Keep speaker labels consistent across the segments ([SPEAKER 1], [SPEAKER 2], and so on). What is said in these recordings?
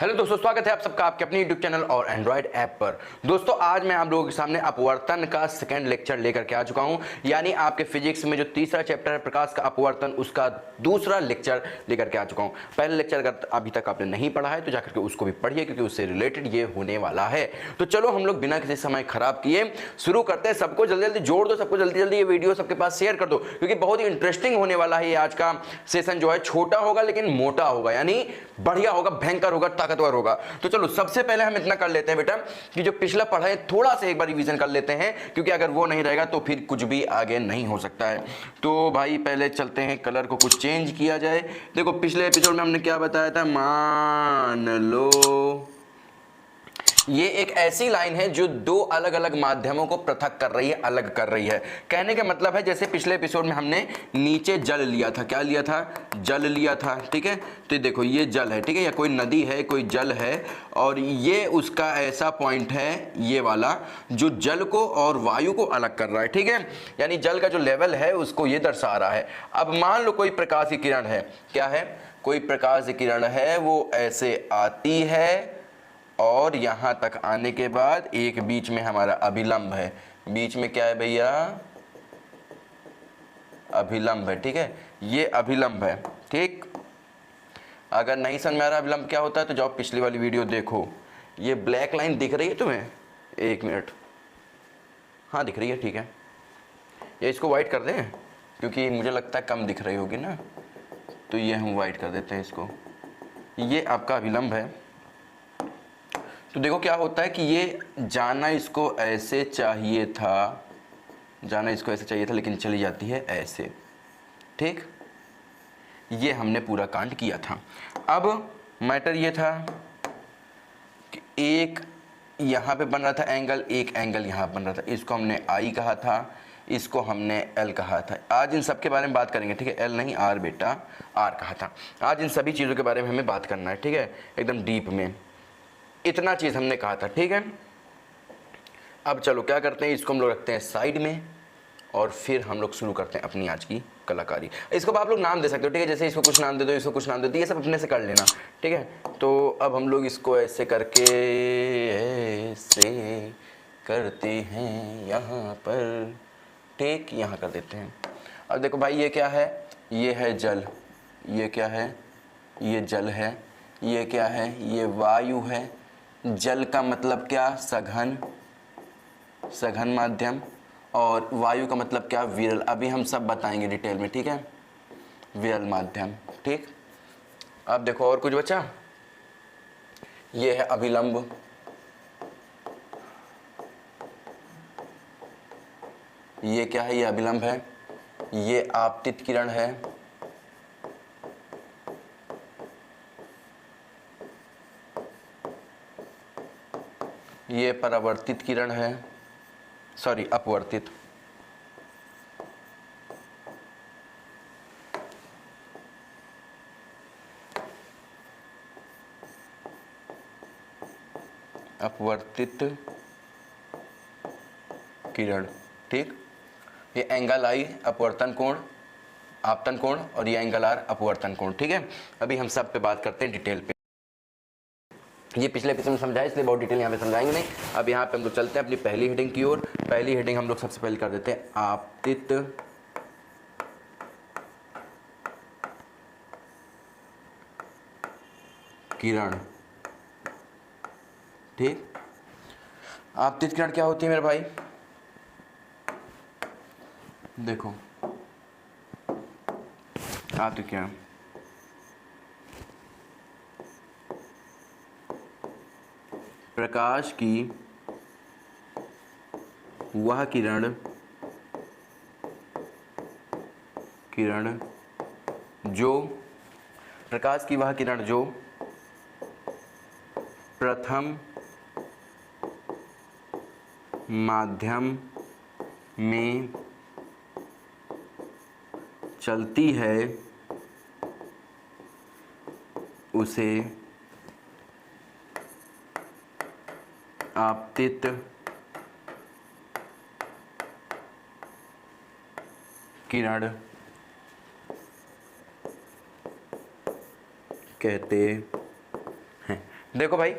[SPEAKER 1] Hello दोस्तों, स्वागत है आप सबका आपके अपने यूट्यूब चैनल और एंड्रॉइड ऐप पर। दोस्तों आज मैं आप लोगों के सामने अपवर्तन का सेकंड लेक्चर लेकर के आ चुका हूं, यानी आपके फिजिक्स में जो तीसरा चैप्टर है प्रकाश का अपवर्तन, उसका दूसरा लेक्चर लेकर के आ चुका हूं। पहले लेक्चर अगर अभी तक आपने नहीं पढ़ा है तो जाकर के उसको भी पढ़िए, क्योंकि उससे रिलेटेड ये होने वाला है। तो चलो हम लोग बिना किसी समय खराब किए शुरू करते हैं। सबको जल्दी जल्दी जोड़ दो, सबको जल्दी जल्दी ये वीडियो सबके पास शेयर कर दो, क्योंकि बहुत ही इंटरेस्टिंग होने वाला है। ये आज का सेशन जो है छोटा होगा लेकिन मोटा होगा, यानी बढ़िया होगा, भयंकर होगा, ताकतवर होगा। तो चलो सबसे पहले हम इतना कर लेते हैं बेटा कि जो पिछला पढ़ा है थोड़ा सा एक बार रिवीजन कर लेते हैं, क्योंकि अगर वो नहीं रहेगा तो फिर कुछ भी आगे नहीं हो सकता है। तो भाई पहले चलते हैं, कलर को कुछ चेंज किया जाए। देखो पिछले एपिसोड में हमने क्या बताया था, मान लो ये एक ऐसी लाइन है जो दो अलग अलग माध्यमों को पृथक कर रही है, अलग कर रही है। कहने का मतलब है जैसे पिछले एपिसोड में हमने नीचे जल लिया था, क्या लिया था, जल लिया था, ठीक है। तो देखो ये जल है, ठीक है, या कोई नदी है, कोई जल है, और ये उसका ऐसा पॉइंट है ये वाला जो जल को और वायु को अलग कर रहा है, ठीक है। यानी जल का जो लेवल है उसको ये दर्शा रहा है। अब मान लो कोई प्रकाश की किरण है, क्या है, कोई प्रकाश की किरण है, वो ऐसे आती है और यहां तक आने के बाद एक बीच में हमारा अभिलंब है। बीच में क्या है भैया, अभिलंब है, ठीक है, ये अभिलंब है, ठीक। अगर नहीं समझ में आ रहा अभिलंब क्या होता है तो जाओ पिछली वाली वीडियो देखो। ये ब्लैक लाइन दिख रही है तुम्हें, एक मिनट, हाँ दिख रही है, ठीक है। ये इसको वाइट कर दें, क्योंकि मुझे लगता है कम दिख रही होगी ना, तो ये हम वाइट कर देते हैं इसको। ये आपका अभिलंब है। तो देखो क्या होता है कि ये जाना इसको ऐसे चाहिए था, जाना इसको ऐसे चाहिए था, लेकिन चली जाती है ऐसे, ठीक। ये हमने पूरा कांड किया था। अब मैटर ये था कि एक यहाँ पे बन रहा था एंगल, एक एंगल यहाँ बन रहा था, इसको हमने आई कहा था, इसको हमने एल कहा था। आज इन सब के बारे में बात करेंगे, ठीक है, एल नहीं आर बेटा, आर कहा था। आज इन सभी चीज़ों के बारे में हमें बात करना है, ठीक है, एकदम डीप में। इतना चीज़ हमने कहा था, ठीक है। अब चलो क्या करते हैं, इसको हम लोग रखते हैं साइड में और फिर हम लोग शुरू करते हैं अपनी आज की कलाकारी। इसको आप लोग नाम दे सकते हो, ठीक है, जैसे इसको कुछ नाम दे दो, इसको कुछ नाम दे दो, ये सब अपने से कर लेना, ठीक है। तो अब हम लोग इसको ऐसे करके ऐसे करते हैं यहाँ पर, ठीक, यहाँ कर देते हैं। अब देखो भाई ये क्या है, ये है जल, ये क्या है, ये जल है, ये क्या है, ये वायु है। जल का मतलब क्या, सघन, सघन माध्यम, और वायु का मतलब क्या, विरल। अभी हम सब बताएंगे डिटेल में, ठीक है, विरल माध्यम, ठीक। अब देखो और कुछ बचा, ये है अभिलंब, ये क्या है, ये अभिलंब है, ये आपतित किरण है, ये परावर्तित किरण है, सॉरी अपवर्तित, अपवर्तित किरण, ठीक। ये एंगल आई अपवर्तन कोण, आपतन कोण, और ये एंगल आर अपवर्तन कोण, ठीक है। अभी हम सब पे बात करते हैं डिटेल पे। ये पिछले एपिसोड में समझाया, इसलिए बहुत डिटेल यहाँ पे समझाएंगे नहीं। अब यहाँ पे हम लोग चलते हैं अपनी पहली हेडिंग की ओर। पहली हेडिंग हम लोग सबसे पहले कर देते हैं आपतित किरण, ठीक। आपतित किरण क्या होती है मेरे भाई, देखो आपतित किरण प्रकाश की वह किरण जो, प्रकाश की वह किरण जो प्रथम माध्यम में चलती है उसे आपतित किरण कहते हैं। देखो भाई,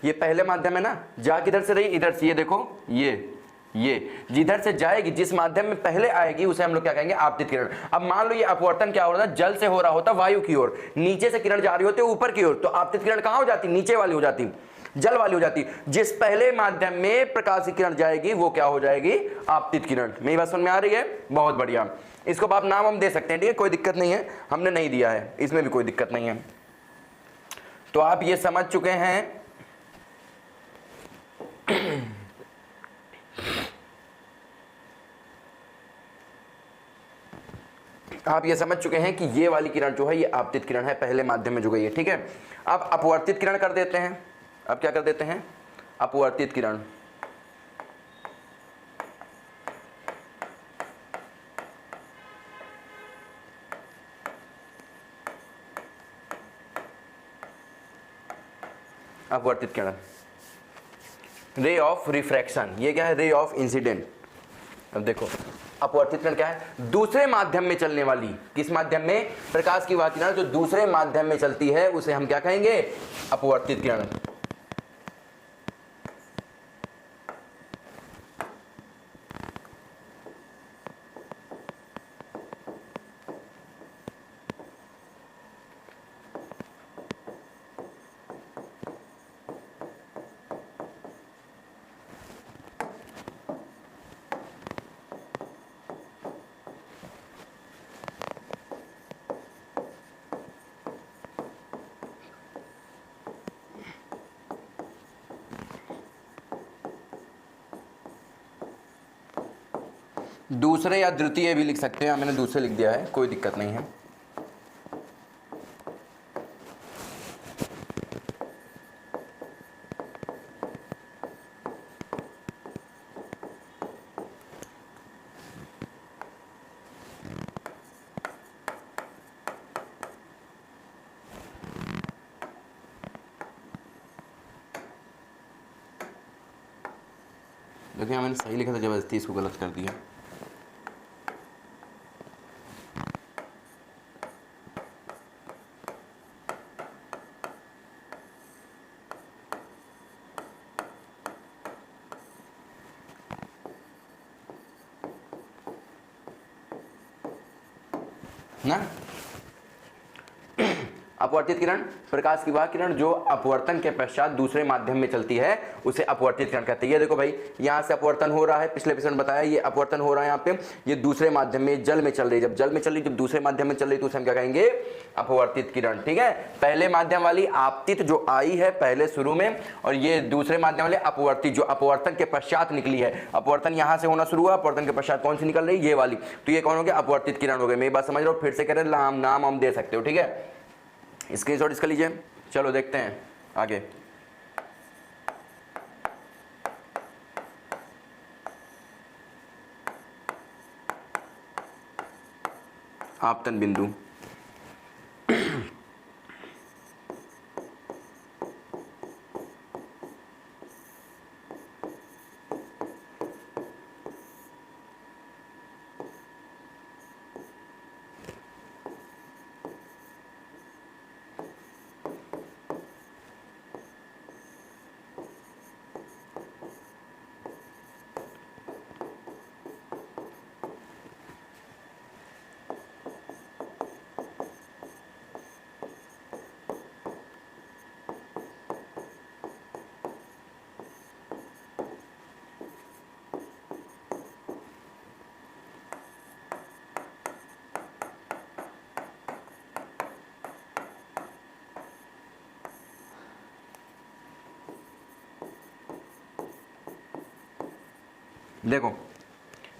[SPEAKER 1] ये पहले माध्यम है ना, जा किधर से रही, इधर से, ये देखो ये जिधर से जाएगी, जिस माध्यम में पहले आएगी उसे हम लोग क्या कहेंगे, आपतित किरण। अब मान लो ये अपवर्तन क्या हो रहा था, जल से हो रहा होता वायु की ओर, नीचे से किरण जा रही होती है ऊपर की ओर, तो आपतित किरण कहां हो जाती, नीचे वाली हो जाती, जल वाली हो जाती। जिस पहले माध्यम में प्रकाश की किरण जाएगी वो क्या हो जाएगी, आपतित किरण। मेरी बात समझ में आ रही है, बहुत बढ़िया। इसको आप नाम हम दे सकते हैं, ठीक है, कोई दिक्कत नहीं है, हमने नहीं दिया है, इसमें भी कोई दिक्कत नहीं है। तो आप ये समझ चुके हैं आप ये समझ चुके हैं कि ये वाली किरण जो है ये आपतित किरण है, पहले माध्यम में जो गई है, ठीक है। अब अपवर्तित किरण कर देते हैं। अब क्या कर देते हैं, अपवर्तित किरण। अपवर्तित किरण, रे ऑफ रिफ्रैक्शन, ये क्या है, रे ऑफ इंसिडेंट। अब देखो अपवर्तित किरण क्या है, दूसरे माध्यम में चलने वाली, किस माध्यम में, प्रकाश की वह किरण जो दूसरे माध्यम में चलती है उसे हम क्या कहेंगे, अपवर्तित किरण। दूसरे या द्वितीय भी लिख सकते हैं, मैंने दूसरे लिख दिया है, कोई दिक्कत नहीं है। देखिए मैंने सही लिखा था, जबरदस्ती इसको गलत कर दिया। ना अपवर्तित किरण, प्रकाश की वह किरण जो अपवर्तन के पश्चात दूसरे माध्यम में चलती है उसे अपवर्तित किरण कहते हैं। ये देखो भाई, यहाँ से अपवर्तन हो रहा है, पिछले एपिसोड में बताया, ये अपवर्तन हो रहा है यहाँ पे, ये दूसरे माध्यम में जल में चल रही है, जब जल में चल रही, जब दूसरे माध्यम में चल रही तो उसे हम क्या कहेंगे, अपवर्तित किरण, ठीक है। पहले माध्यम वाली आपतित जो आई है पहले शुरू में, और ये दूसरे माध्यम वाले अपवर्तित जो अपवर्तन के पश्चात निकली है, अपवर्तन यहाँ से होना शुरू हुआ, अपवर्तन के पश्चात कौन सी निकल रही, ये वाली, तो ये कौन हो गया, अपवर्तित किरण हो गई। मेरी बात समझ रहे हो, फिर से कह रहे नाम हम दे सकते हो, ठीक है, स्क्रीनशॉट इसका लीजिए। चलो देखते हैं आगे। आपतन बिंदु, देखो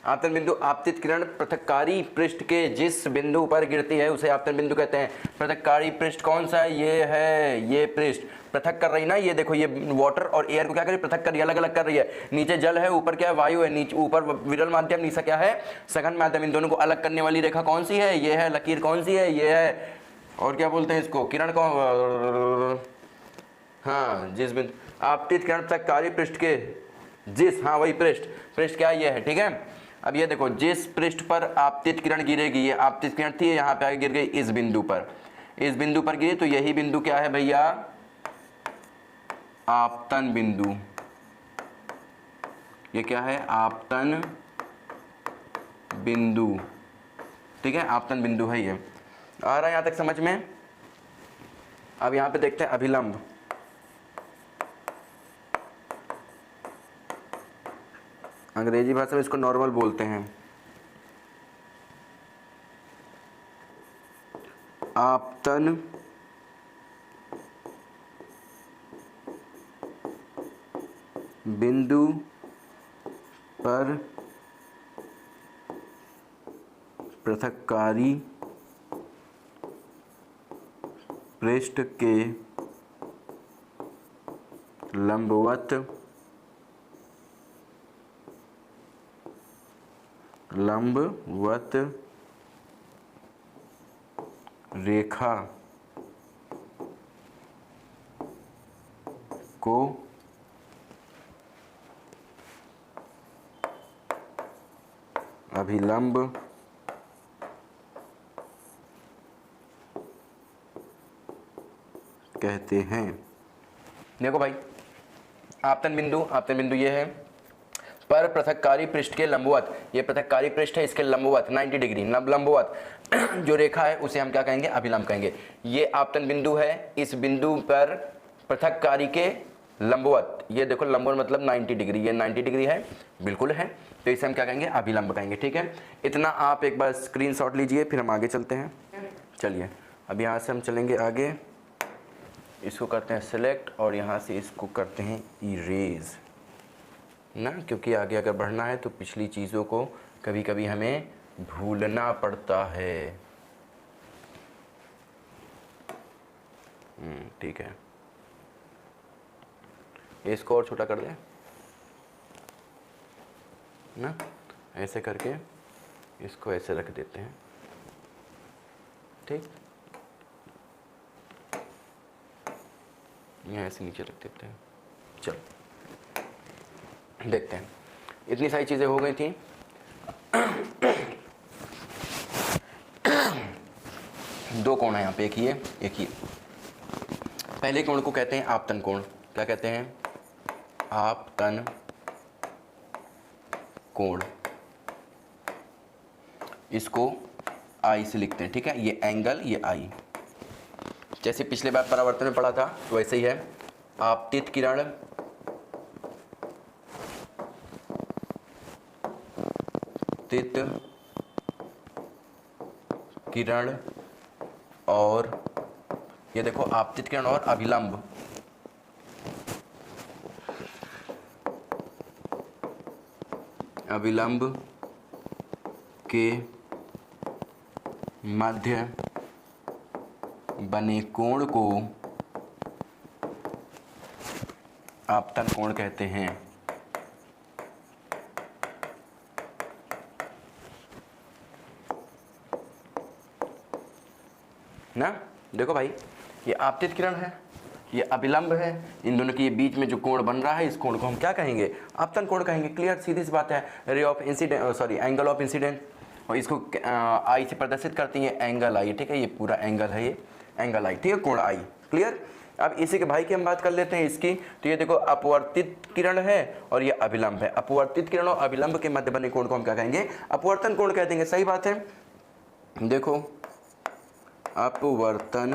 [SPEAKER 1] आपतन बिंदु, आपतित किरण पृथक्कारी पृष्ठ के जिस बिंदु पर गिरती है उसे आपतन बिंदु कहते हैं। पृथक्कारी पृष्ठ कौन सा है, ये है, ये पृष्ठ पृथक कर रही ना, ये देखो, ये वाटर और एयर को क्या कर रही है, पृथक कर रही है, अलग अलग कर रही है। नीचे जल है, ऊपर क्या है, वायु है, नीचे ऊपर विरल माध्यम, नीचे क्या है, सघन माध्यम। इन दोनों को अलग करने वाली रेखा कौन सी है, ये है, लकीर कौन सी है, ये है, और क्या बोलते हैं इसको, किरण कौन, हाँ, जिस बिंदु आपतित किरण पृथक्कारी पृष्ठ के जिस, हाँ वही पृष्ठ, पृष्ठ क्या ये है, ठीक है। अब ये देखो, जिस पृष्ठ पर आपतित किरण गिरेगी, ये आपतित किरण थी, यहाँ पे आगे गिर गई इस बिंदु पर, इस बिंदु पर गिरी, तो यही बिंदु क्या है भैया, आपतन बिंदु, ये क्या है? आपतन बिंदु, ठीक है, आपतन बिंदु है ये। आ रहा है यहाँ तक समझ में? अब यहाँ पे देखते हैं अभिलंब। अंग्रेजी भाषा में इसको नॉर्मल बोलते हैं। आपतन बिंदु पर पृथक्कारी पृष्ठ के लंबवत रेखा को अभिलंब कहते हैं। देखो भाई, आपतन बिंदु ये है पर पृथक्कारी पृष्ठ के लंबवत, ये पृथक्कारी पृष्ठ है, इसके लंबवत 90 डिग्री लंबवत जो रेखा है उसे हम क्या कहेंगे? अभिलंब कहेंगे। ये आपतन बिंदु है, इस बिंदु पर पृथक्कारी के लंबवत, ये देखो लंबवत मतलब 90 डिग्री, ये 90 डिग्री है, बिल्कुल है, तो इसे हम क्या कहेंगे? अभिलंब कहेंगे। ठीक है, इतना आप एक बार स्क्रीनशॉट लीजिए, फिर हम आगे चलते हैं। चलिए अब यहाँ से हम चलेंगे आगे, इसको करते हैं सिलेक्ट और यहाँ से इसको करते हैं इरेज ना, क्योंकि आगे अगर बढ़ना है तो पिछली चीज़ों को कभी कभी हमें भूलना पड़ता है। ठीक है, इसको और छोटा कर दें ना, ऐसे करके इसको ऐसे रख देते हैं। ठीक, यहाँ ऐसे नीचे रख देते हैं। चलो देखते हैं, इतनी सारी चीज़ें हो गई थी। दो कोण है यहाँ पे, एक ये एक ये। पहले कोण को कहते हैं आपतन कोण। क्या कहते हैं? आपतन कोण। इसको आई से लिखते हैं। ठीक है, ये एंगल, ये आई। जैसे पिछले बार परावर्तन में पढ़ा था तो वैसे ही है। आपतित किरण किरण और ये देखो आपतित किरण और अभिलंब, अभिलंब के मध्य बने कोण को आपतन कोण कहते हैं ना। देखो भाई, ये आपतित किरण है, ये अभिलंब है, इन दोनों के बीच में जो कोण बन रहा है इस कोण को हम क्या कहेंगे? आपतन कोण कहेंगे। क्लियर, सीधी सी बात है। Ray of incident, sorry angle of incident, और इसको आई से प्रदर्शित करती है, एंगल आई। ठीक है, ये पूरा एंगल है, ये एंगल आई। ठीक है, कोण आई। क्लियर। अब इसी के भाई की हम बात कर लेते हैं इसकी। तो ये देखो अपवर्तित किरण है और ये अभिलंब है। अपवर्तित किरण और अभिलंब के मध्य बने कोण को हम क्या कहेंगे? अपवर्तन कोण कह देंगे। सही बात है। देखो अपवर्तन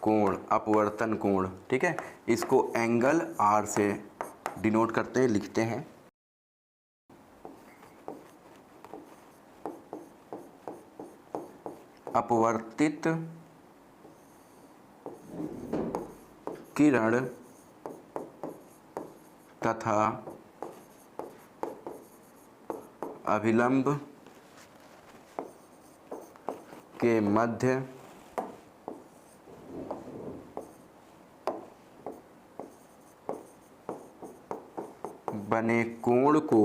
[SPEAKER 1] कोण, अपवर्तन कोण। ठीक है, इसको एंगल आर से डिनोट करते हैं, लिखते हैं। अपवर्तित किरण तथा अभिलंब के मध्य बने कोण को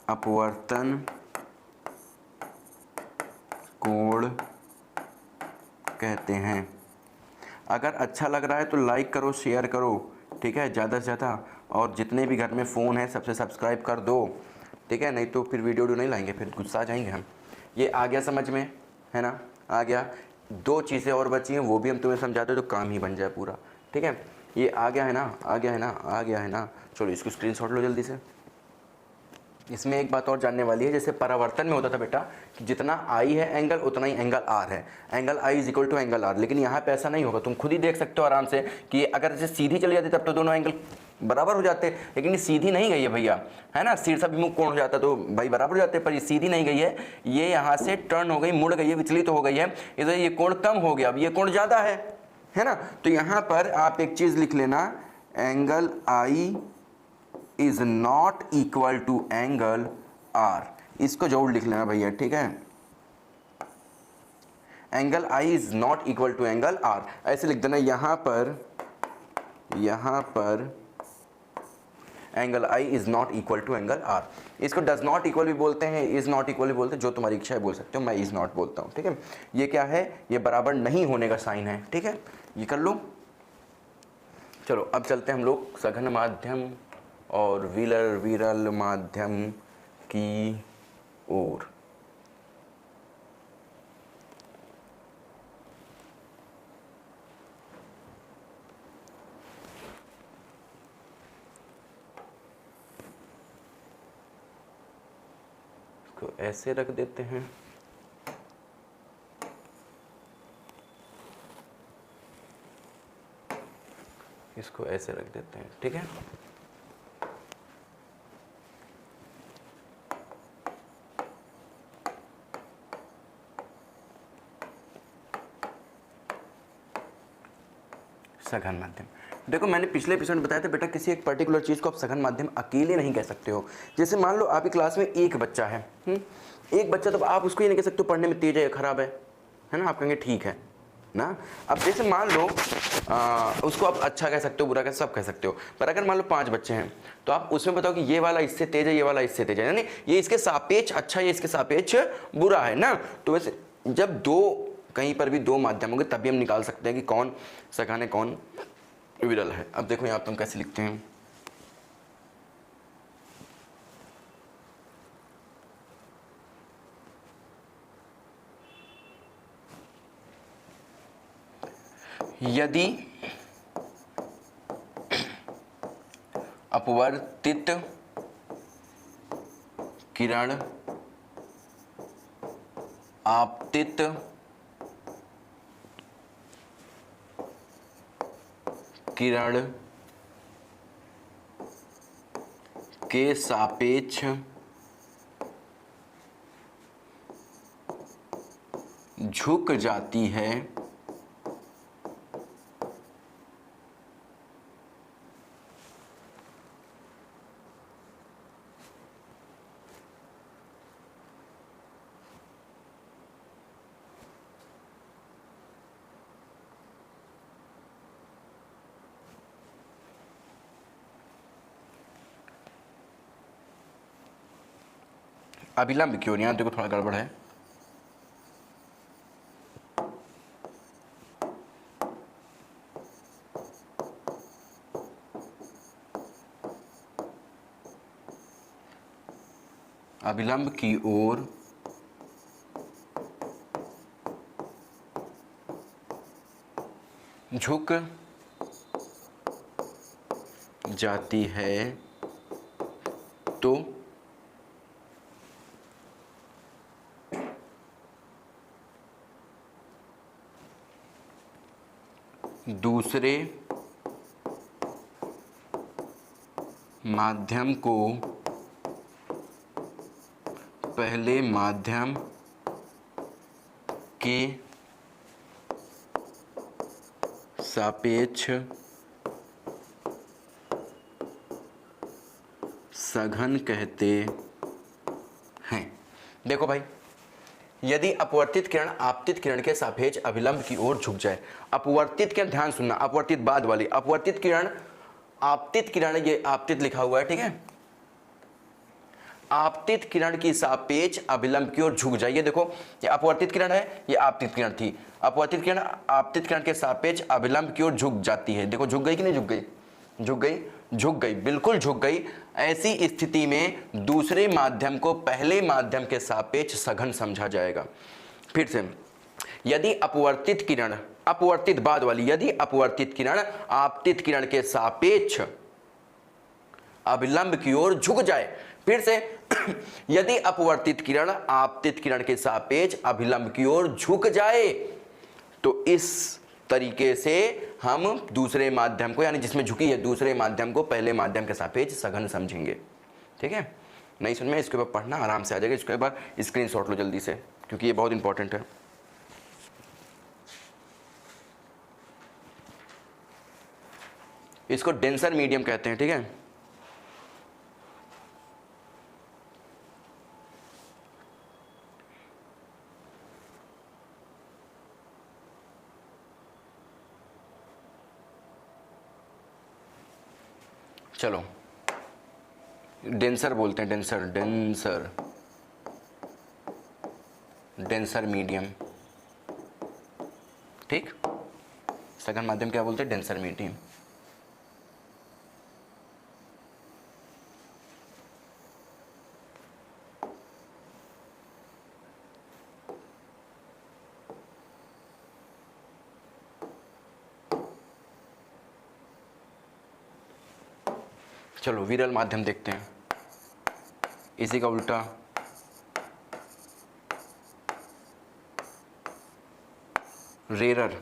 [SPEAKER 1] अपवर्तन कोण कहते हैं। अगर अच्छा लग रहा है तो लाइक करो, शेयर करो। ठीक है, ज़्यादा से ज़्यादा, और जितने भी घर में फ़ोन है सबसे सब्सक्राइब कर दो, ठीक है, नहीं तो फिर वीडियो नहीं लाएंगे, फिर गुस्सा आ जाएंगे हम। ये आ गया समझ में, है ना, आ गया। दो चीज़ें और बची हैं, वो भी हम तुम्हें समझाते तो काम ही बन जाए पूरा। ठीक है, ये आ गया है ना, आ गया है ना, आ गया है ना। चलो इसको स्क्रीनशॉट लो जल्दी से। इसमें एक बात और जानने वाली है, जैसे परावर्तन में होता था बेटा कि जितना आई है एंगल उतना ही एंगल आर है, angle I is equal to angle R. लेकिन यहाँ पे ऐसा नहीं होगा, तुम खुद ही देख सकते हो आराम से कि अगर जैसे सीधी चली जाती तब तो दोनों एंगल बराबर हो जाते, लेकिन ये सीधी नहीं गई है भैया, है ना, शीर्षाभिमुख कोण हो जाता तो भाई बराबर हो जाते, पर ये सीधी नहीं गई है, ये यहाँ से टर्न हो गई, मुड़ गई है, विचलित तो हो गई है, इधर ये कोण कम हो गया, अब ये कोण ज़्यादा है ना। तो यहाँ पर आप एक चीज़ लिख लेना, angle I is not equal to angle R, इसको जरूर लिख लेना भैया, ठीक है। Angle I is not equal to angle R, ऐसे लिख देना। यहाँ पर angle I is not equal to angle R. इसको डज नॉट इक्वल भी बोलते हैं, इज नॉट इक्वल भी बोलते हैं, जो तुम्हारी इच्छा है बोल सकते हो, मैं इज नॉट बोलता हूँ, ठीक है। ये क्या है, ये बराबर नहीं होने का साइन है, ठीक है, ये कर लो। चलो अब चलते हैं हम लोग सघन माध्यम और विरल माध्यम की ओर। इसको ऐसे रख देते हैं, इसको ऐसे रख देते हैं, ठीक है। सघन माध्यम, देखो मैंने पिछले एपिसोड में बताया था बेटा, किसी एक पर्टिकुलर चीज़ को आप सघन माध्यम अकेले नहीं कह सकते हो। जैसे मान लो आपकी क्लास में एक बच्चा है, एक बच्चा, तो आप उसको ये नहीं कह सकते हो पढ़ने में तेज है खराब है ना, आप कहेंगे ठीक है ना। अब जैसे मान लो उसको आप अच्छा कह सकते हो, बुरा कह, सब कह सकते हो, पर अगर मान लो 5 बच्चे हैं तो आप उसमें बताओ कि ये वाला इससे तेज है, ये वाला इससे तेज है, यानी ये इसके सापेक्ष अच्छा, ये इसके सापेक्ष बुरा है ना। तो वैसे जब दो कहीं पर भी दो माध्यम होंगे तभी हम निकाल सकते हैं कि कौन सघन है कौन विरल है। अब देखो यहाँ पर हम कैसे लिखते हैं, यदि अपवर्तित किरण आपतित किरण के सापेक्ष झुक जाती है अभिलंब की ओर। यहाँ देखो थोड़ा गड़बड़ है, अभिलंब की ओर झुक जाती है तो दूसरे माध्यम को पहले माध्यम के सापेक्ष सघन कहते हैं। देखो भाई, यदि अपवर्तित किरण आपतित किरण के सापेक्ष अभिलंब की ओर झुक जाए, अपवर्तित किरण, ध्यान सुनना, अपवर्तित बाद वाली, अपवर्तित किरण आपतित किरण, ये आपतित लिखा हुआ है, ठीक है, आपतित किरण की सापेक्ष अभिलंब की ओर झुक जाए। ये देखो, ये अपवर्तित किरण है, ये आपतित किरण थी, अपवर्तित किरण आपतित किरण के सापेक्ष अभिलंब की ओर झुक जाती है। देखो झुक गई कि नहीं झुक गई, झुक गई, झुक गई, बिल्कुल झुक गई। ऐसी स्थिति में दूसरे माध्यम को पहले माध्यम के सापेक्ष सघन समझा जाएगा। फिर से, यदि अपवर्तित किरण, अपवर्तित बाद वाली, यदि अपवर्तित किरण आपतित किरण के सापेक्ष अभिलंब की ओर झुक जाए, फिर से यदि अपवर्तित किरण आपतित किरण के सापेक्ष अभिलंब की ओर झुक जाए, तो इस तरीके से हम दूसरे माध्यम को, यानी जिसमें झुकी है दूसरे माध्यम को, पहले माध्यम के सापेक्ष सघन समझेंगे। ठीक है, नहीं समझ में, इसके ऊपर पढ़ना आराम से आ जाएगा। इसके बाद स्क्रीनशॉट लो जल्दी से, क्योंकि ये बहुत इंपॉर्टेंट है। इसको डेंसर मीडियम कहते हैं। ठीक है, चलो डेंसर बोलते हैं, डेंसर, डेंसर, डेंसर मीडियम। ठीक, सघन माध्यम क्या बोलते हैं? Denser medium. चलो विरल माध्यम देखते हैं, इसी का उल्टा रेरर।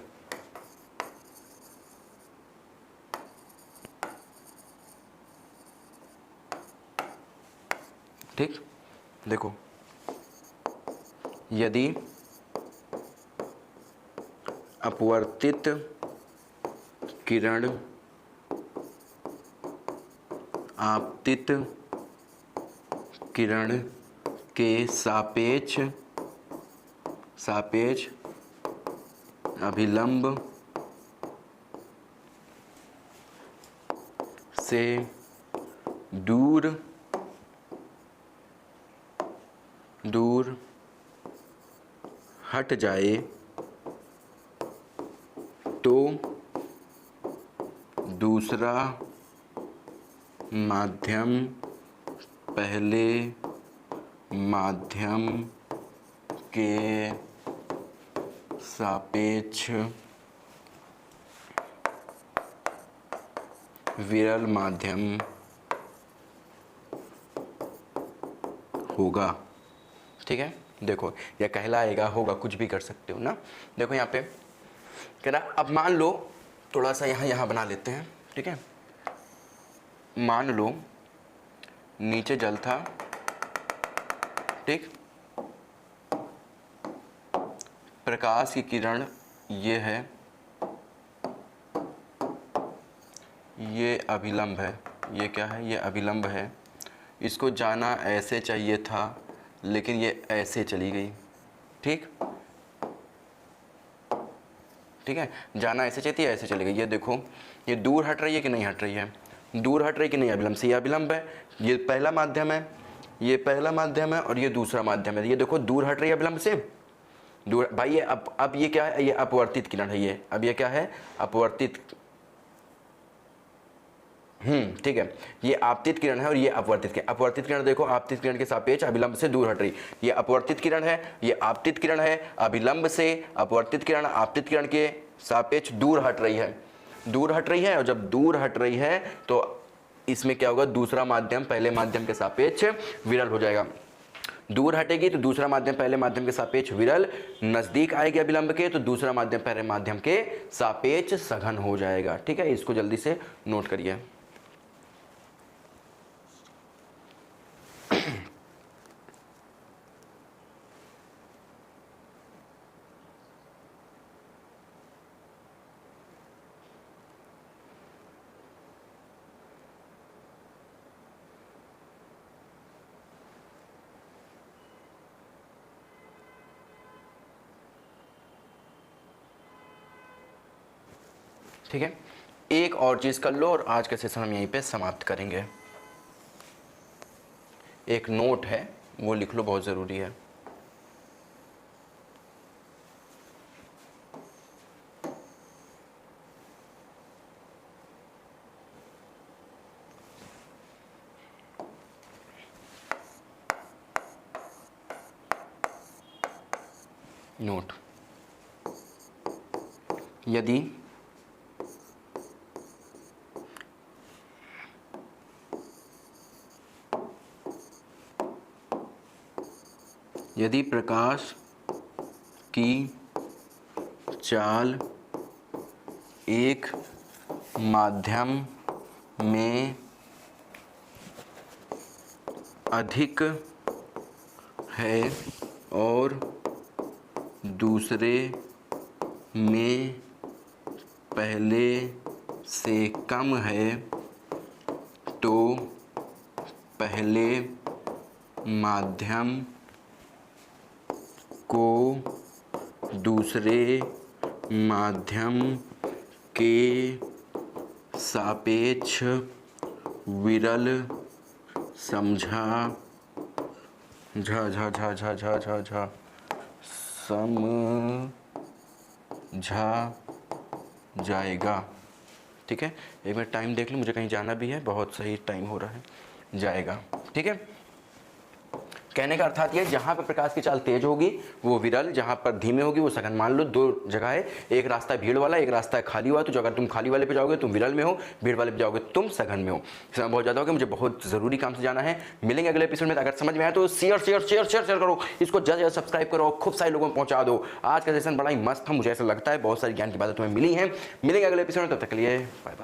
[SPEAKER 1] ठीक, देखो, यदि अपवर्तित किरण आपतित किरण के सापेक्ष अभिलंब से दूर हट जाए, तो दूसरा माध्यम पहले माध्यम के सापेक्ष विरल माध्यम होगा। ठीक है, देखो या कहलाएगा, होगा, कुछ भी कर सकते हो ना। देखो यहाँ पे कह रहा, अब मान लो थोड़ा सा यहाँ बना लेते हैं। ठीक है, मान लो नीचे जल था, ठीक, प्रकाश की किरण ये है, ये अभिलंब है, ये क्या है? ये अभिलंब है। इसको जाना ऐसे चाहिए था, लेकिन ये ऐसे चली गई। ठीक, ठीक है, जाना ऐसे चाहिए थी, ऐसे चली गई। ये देखो, ये दूर हट रही है कि नहीं हट रही है? दूर हट रही है कि नहीं अभिलंब से? ये अभिलंब है, ये पहला माध्यम है, ये पहला माध्यम है, और ये दूसरा माध्यम है। ये देखो दूर हट रही है अभिलंब से, दूर। भाई ये अब ये क्या है? ये अपवर्तित किरण है। ये अब ये क्या है? अपवर्तित। ठीक है, ये आपतित किरण है और ये अपवर्तित किरण। अपवर्तित किरण देखो, आपतित किरण के सापेक्ष अभिलंब से दूर हट रही। ये अपवर्तित किरण है, ये आपतित किरण है। अभिलंब से अपवर्तित किरण आपतित किरण के सापेक्ष दूर हट रही है, दूर हट रही है। और जब दूर हट रही है तो इसमें क्या होगा? दूसरा माध्यम पहले माध्यम के सापेक्ष विरल हो जाएगा। दूर हटेगी तो दूसरा माध्यम पहले माध्यम के सापेक्ष विरल, नजदीक आएगी अभिलंब के तो दूसरा माध्यम पहले माध्यम के सापेक्ष सघन हो जाएगा। ठीक है, इसको जल्दी से नोट करिए। ठीक है, एक और चीज़ कर लो और आज का सेशन हम यहीं पे समाप्त करेंगे। एक नोट है वो लिख लो, बहुत ज़रूरी है। नोट। यदि प्रकाश की चाल एक माध्यम में अधिक है और दूसरे में पहले से कम है तो पहले माध्यम को दूसरे माध्यम के सापेक्ष विरल समझा जाएगा। ठीक है, एक मिनट टाइम देख लूँ, मुझे कहीं जाना भी है, बहुत सही टाइम हो रहा है, जाएगा। ठीक है, कहने का अर्थात ये, जहाँ पर प्रकाश की चाल तेज होगी वो विरल, जहाँ पर धीमे होगी वो सघन। मान लो दो जगह है, एक रास्ता है भीड़ वाला, एक रास्ता है खाली हुआ, तो अगर तुम खाली वाले पे जाओगे तुम विरल में हो, भीड़ वाले पे जाओगे तुम सघन में हो। समय बहुत ज़्यादा हो गया, मुझे बहुत ज़रूरी काम से जाना है। मिलेंगे अगले एपिसोड में। अगर समझ में आया तो शेयर करो, इसको ज़्यादा सब्सक्राइब करो, खूब सारे लोगों को पहुँचा दो। आज का सेशन बड़ा ही मस्त था, मुझे ऐसा लगता है, बहुत सारी ज्ञान की बातें तुम्हें मिली हैं। मिलेंगे अगले एपिसोड में, तब तक के लिए बाय बाय।